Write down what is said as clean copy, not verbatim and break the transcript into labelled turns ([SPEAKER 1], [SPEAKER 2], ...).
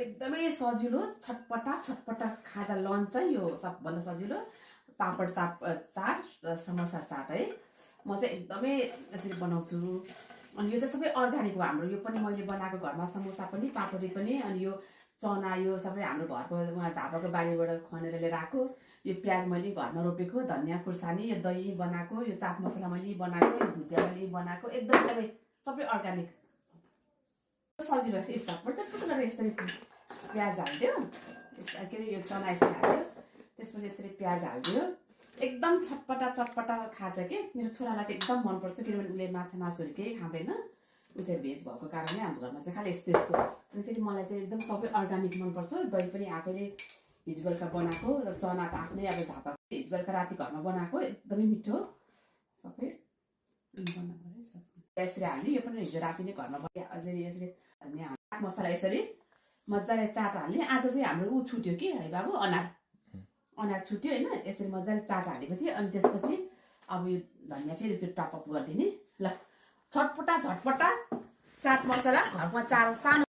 [SPEAKER 1] एकदमै सजिलो छटपटा खाजा लन्च चाहिँ यो सबभन्दा सजिलो पापड चाट र समोसा चाट है। म चाहिँ एकदमै यसरी बनाउँछु। अनि यो चाहिँ सबै अर्ग्यानिक हो हाम्रो। यो पनि मैले बनाएको घरमा समोसा पनि पापडी पनि। अनि यो चना यो सबै हाम्रो घरको झापाको बारीबाट खनेर लिएर आएको। यो प्याज मैले घरमा रोपेको, धनियाँ खुर्सानी, यो दही बनाएको, यो चाट मसला मैले बनाएको, यो भुजिया मैले बनाएको, एकदम सबै अर्ग्यानिक सजिलो। झटपट गरेर यसरी प्याज हालिदियो, के अरे यो चना यसरी हाल्यो, त्यसपछि यसरी प्याज हालिदियो। एकदम चटपटा खाजा के। मेरो छोरालाई त एकदम मनपर्छ, किनभने उसले मासुहरू केही खाँदैन। ऊ चाहिँ भेज भएको कारणले हाम्रो घरमा चाहिँ खालि यस्तो। अनि फेरि मलाई चाहिँ एकदम सबै अर्ग्यानिक मनपर्छ। दही पनि आफैले हिजो बेलुका बनाएको, चना त आफ्नै अब झापा हिजो बेलुका राति घरमा बनाएको, एकदमै मिठो सबै यसरी हाल्ने। यो पनि हिजो राति नै घरमा अझै यसरी चाट मसला यसरी मजाले चाट हाल्ने। आज चाहिँ हाम्रो ऊ छुट्यो कि है बाबु, अनार छुट्यो होइन। यसरी मजाले चाट हालेपछि अनि त्यसपछि अब यो धनियाँ फेरि त्यो टपअप गरिदिने। ल, झटपटा चाट मसला घरमा सानो